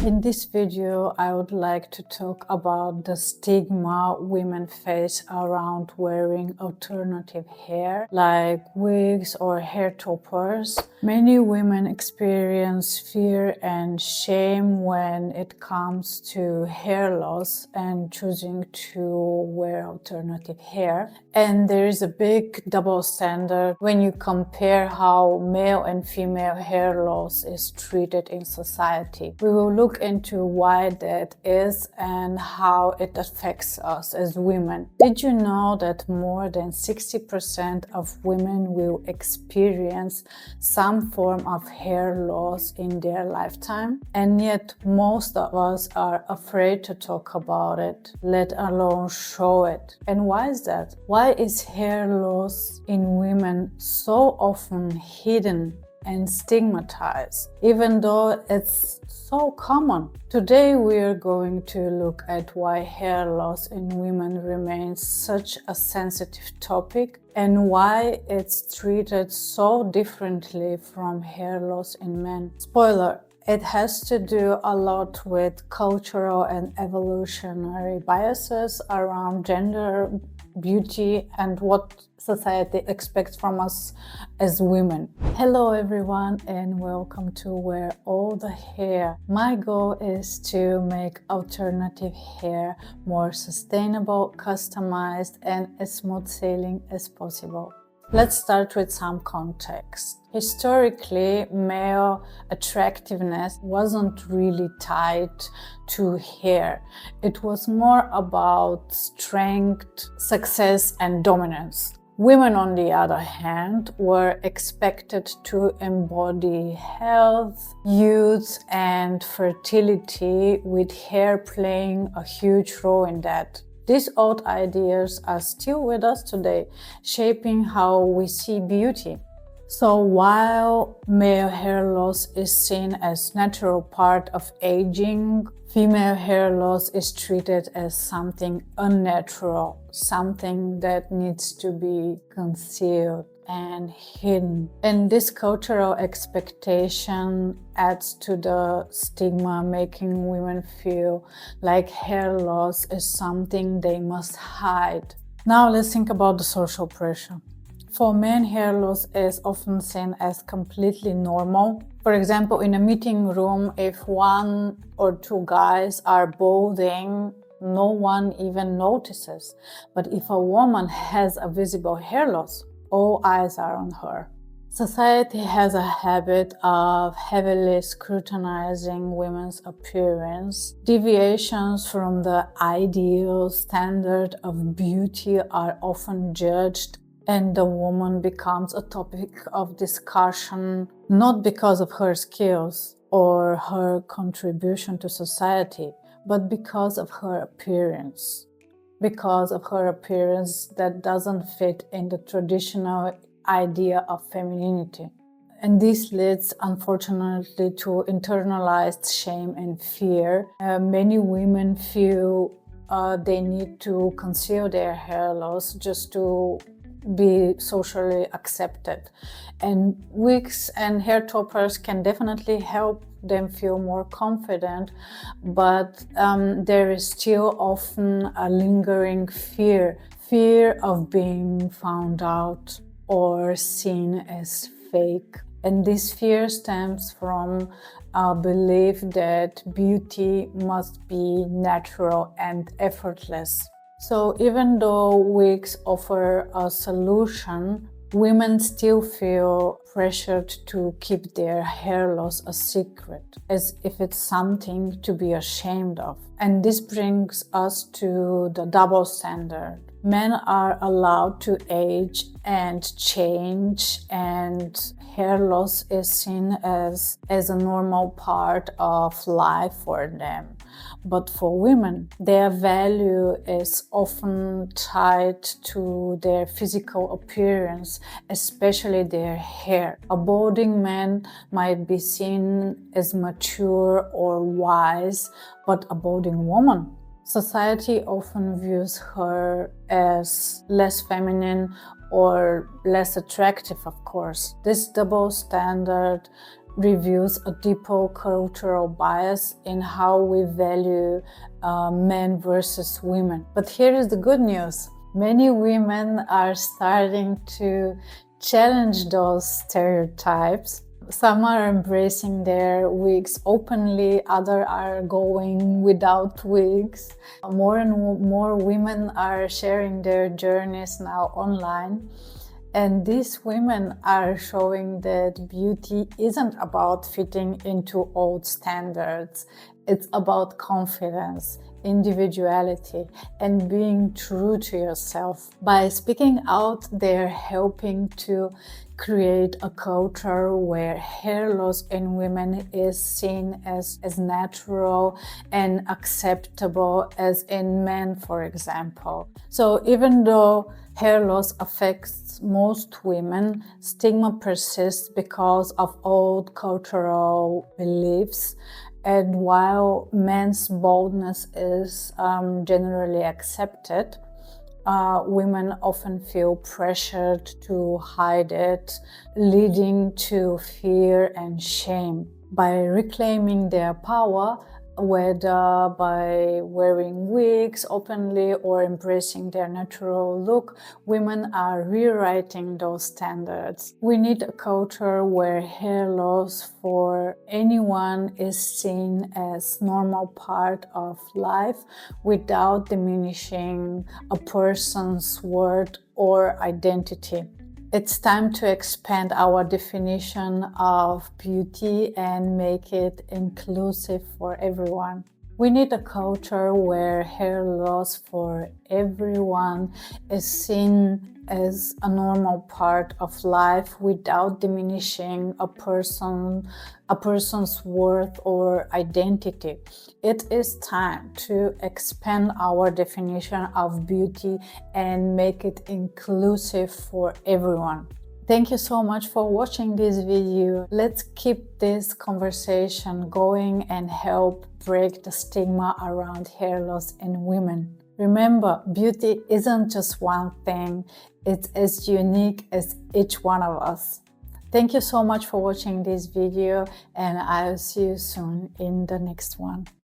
In this video, I would like to talk about the stigma women face around wearing alternative hair, like wigs or hair toppers. Many women experience fear and shame when it comes to hair loss and choosing to wear alternative hair. And there is a big double standard when you compare how male and female hair loss is treated in society. We will look into why that is and how it affects us as women. Did you know that more than 60% of women will experience some form of hair loss in their lifetime? And yet most of us are afraid to talk about it, let alone show it. And why is that? Why is hair loss in women so often hidden and stigmatized, even though it's so common? Today we are going to look at why hair loss in women remains such a sensitive topic and why it's treated so differently from hair loss in men. Spoiler: it has to do a lot with cultural and evolutionary biases around gender, beauty, and what society expects from us as women. Hello everyone, and welcome to Wear All the Hair. My goal is to make alternative hair more sustainable, customized, and as smooth sailing as possible. Let's start with some context. Historically, male attractiveness wasn't really tied to hair. It was more about strength, success, and dominance. Women, on the other hand, were expected to embody health, youth, and fertility, with hair playing a huge role in that. These old ideas are still with us today, shaping how we see beauty. So while male hair loss is seen as a natural part of aging, female hair loss is treated as something unnatural, something that needs to be concealed and hidden. And this cultural expectation adds to the stigma, making women feel like hair loss is something they must hide. Now let's think about the social pressure. For men, hair loss is often seen as completely normal. For example, in a meeting room, if one or two guys are balding, no one even notices. But if a woman has a visible hair loss, all eyes are on her. Society has a habit of heavily scrutinizing women's appearance. Deviations from the ideal standard of beauty are often judged, and the woman becomes a topic of discussion, not because of her skills or her contribution to society, but because of her appearance. Because of her appearance that doesn't fit in the traditional idea of femininity. And this leads, unfortunately, to internalized shame and fear. Many women feel they need to conceal their hair loss just to be socially accepted. And wigs and hair toppers can definitely help them feel more confident, but there is still often a lingering fear of being found out or seen as fake. And this fear stems from a belief that beauty must be natural and effortless. So even though wigs offer a solution, women still feel pressured to keep their hair loss a secret, as if it's something to be ashamed of. And this brings us to the double standard. Men are allowed to age and change, and hair loss is seen as a normal part of life for them. But for women, their value is often tied to their physical appearance, especially their hair. A balding man might be seen as mature or wise, but a balding woman, society often views her as less feminine or less attractive, of course. This double standard reveals a deeper cultural bias in how we value men versus women. But here is the good news. Many women are starting to challenge those stereotypes. Some are embracing their wigs openly, others are going without wigs. More and more women are sharing their journeys now online. And these women are showing that beauty isn't about fitting into old standards. It's about confidence, individuality, and being true to yourself. By speaking out, they're helping to create a culture where hair loss in women is seen as natural and acceptable as in men, for example. So even though hair loss affects most women, stigma persists because of old cultural beliefs. And while men's baldness is generally accepted, women often feel pressured to hide it, leading to fear and shame. By reclaiming their power, whether by wearing wigs openly or embracing their natural look, women are rewriting those standards. We need a culture where hair loss for anyone is seen as normal part of life without diminishing a person's worth or identity. It's time to expand our definition of beauty and make it inclusive for everyone. We need a culture where hair loss for everyone is seen as a normal part of life without diminishing a person's worth or identity. It is time to expand our definition of beauty and make it inclusive for everyone. Thank you so much for watching this video. Let's keep this conversation going and help break the stigma around hair loss in women. Remember, beauty isn't just one thing, it's as unique as each one of us. Thank you so much for watching this video, and I'll see you soon in the next one.